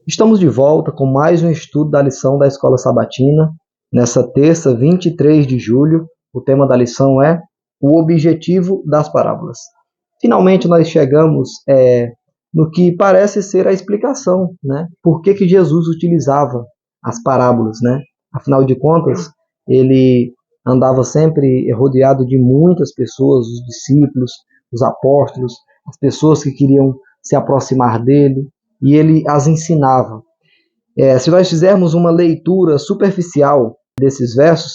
Estamos de volta com mais um estudo da lição da Escola Sabatina. Nessa terça, 23 de julho, o tema da lição é o objetivo das parábolas. Finalmente nós chegamos no que parece ser a explicação, né? Por que Jesus utilizava as parábolas, né? Afinal de contas, ele andava sempre rodeado de muitas pessoas, os discípulos, os apóstolos, as pessoas que queriam se aproximar dele, e ele as ensinava. Se nós fizermos uma leitura superficial desses versos,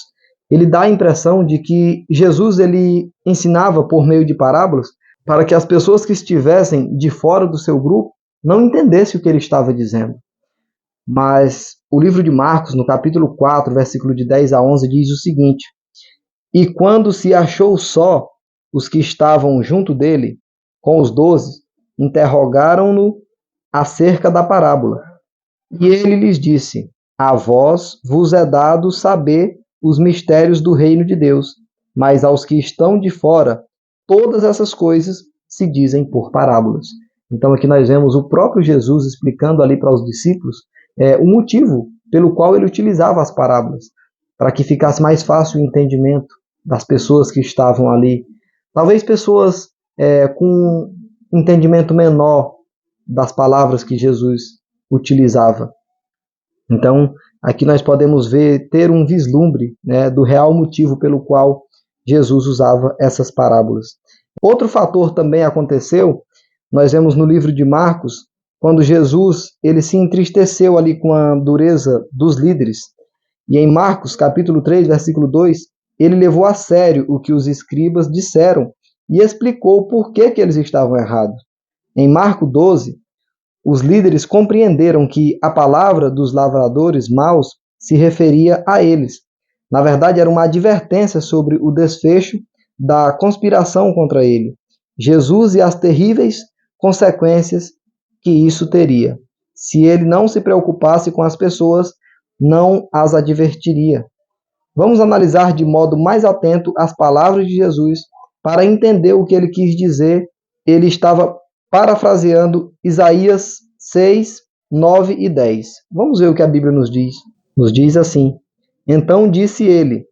ele dá a impressão de que Jesus ele ensinava por meio de parábolas para que as pessoas que estivessem de fora do seu grupo não entendessem o que ele estava dizendo. Mas o livro de Marcos, no capítulo 4, versículo de 10 a 11, diz o seguinte: E quando se achou só, os que estavam junto dele, com os 12, interrogaram-no acerca da parábola. E ele lhes disse: A vós vos é dado saber os mistérios do reino de Deus, mas aos que estão de fora, todas essas coisas se dizem por parábolas. Então aqui nós vemos o próprio Jesus explicando ali para os discípulos o motivo pelo qual ele utilizava as parábolas, para que ficasse mais fácil o entendimento das pessoas que estavam ali. Talvez pessoas com entendimento menor das palavras que Jesus utilizava. Então, aqui nós podemos ter um vislumbre, né, do real motivo pelo qual Jesus usava essas parábolas. Outro fator também aconteceu, nós vemos no livro de Marcos, quando Jesus ele se entristeceu ali com a dureza dos líderes. E em Marcos, capítulo 3, versículo 2, ele levou a sério o que os escribas disseram e explicou por que eles estavam errados. Em Marcos 12, os líderes compreenderam que a palavra dos lavradores maus se referia a eles. Na verdade, era uma advertência sobre o desfecho da conspiração contra ele, Jesus, e as terríveis consequências que isso teria. Se ele não se preocupasse com as pessoas, não as advertiria. Vamos analisar de modo mais atento as palavras de Jesus para entender o que ele quis dizer. Ele estava parafraseando Isaías 6, 9 e 10. Vamos ver o que a Bíblia nos diz. Nos diz assim: Então disse ele: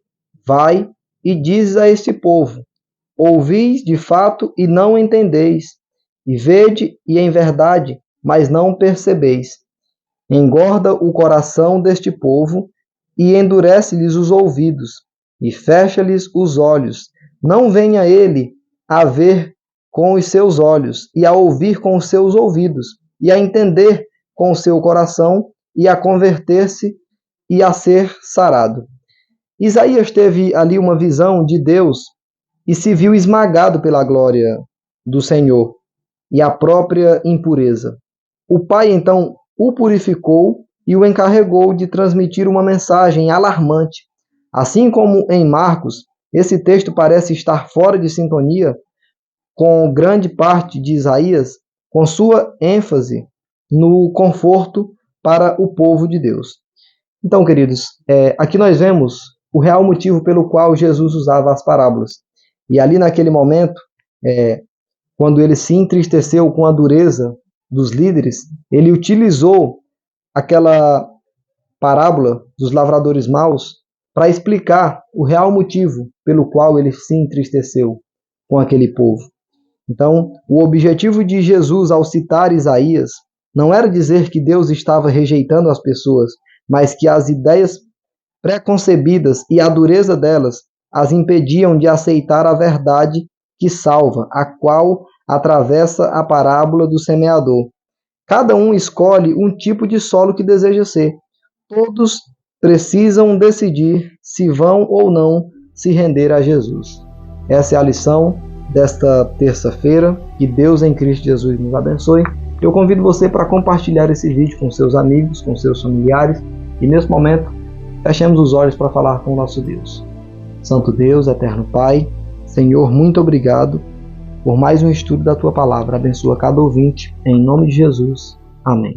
Vai e dizes a este povo: Ouvis de fato e não entendeis, e vede e em verdade, mas não percebeis. Engorda o coração deste povo e endurece-lhes os ouvidos, e fecha-lhes os olhos. Não venha ele a ver com os seus olhos, e a ouvir com os seus ouvidos, e a entender com o seu coração, e a converter-se, e a ser sarado. Isaías teve ali uma visão de Deus, e se viu esmagado pela glória do Senhor, e a própria impureza. O Pai, então, o purificou, e o encarregou de transmitir uma mensagem alarmante. Assim como em Marcos, esse texto parece estar fora de sintonia com grande parte de Isaías, com sua ênfase no conforto para o povo de Deus. Então, queridos, aqui nós vemos o real motivo pelo qual Jesus usava as parábolas. E ali naquele momento, quando ele se entristeceu com a dureza dos líderes, ele utilizou aquela parábola dos lavradores maus para explicar o real motivo pelo qual ele se entristeceu com aquele povo. Então, o objetivo de Jesus ao citar Isaías não era dizer que Deus estava rejeitando as pessoas, mas que as ideias preconcebidas e a dureza delas as impediam de aceitar a verdade que salva, a qual atravessa a parábola do semeador. Cada um escolhe um tipo de solo que deseja ser. Todos precisam decidir se vão ou não se render a Jesus. Essa é a lição desta terça-feira. Que Deus em Cristo Jesus nos abençoe. Eu convido você para compartilhar esse vídeo com seus amigos, com seus familiares. E nesse momento, fechemos os olhos para falar com o nosso Deus. Santo Deus, eterno Pai, Senhor, muito obrigado por mais um estudo da Tua Palavra. Abençoa cada ouvinte, em nome de Jesus. Amém.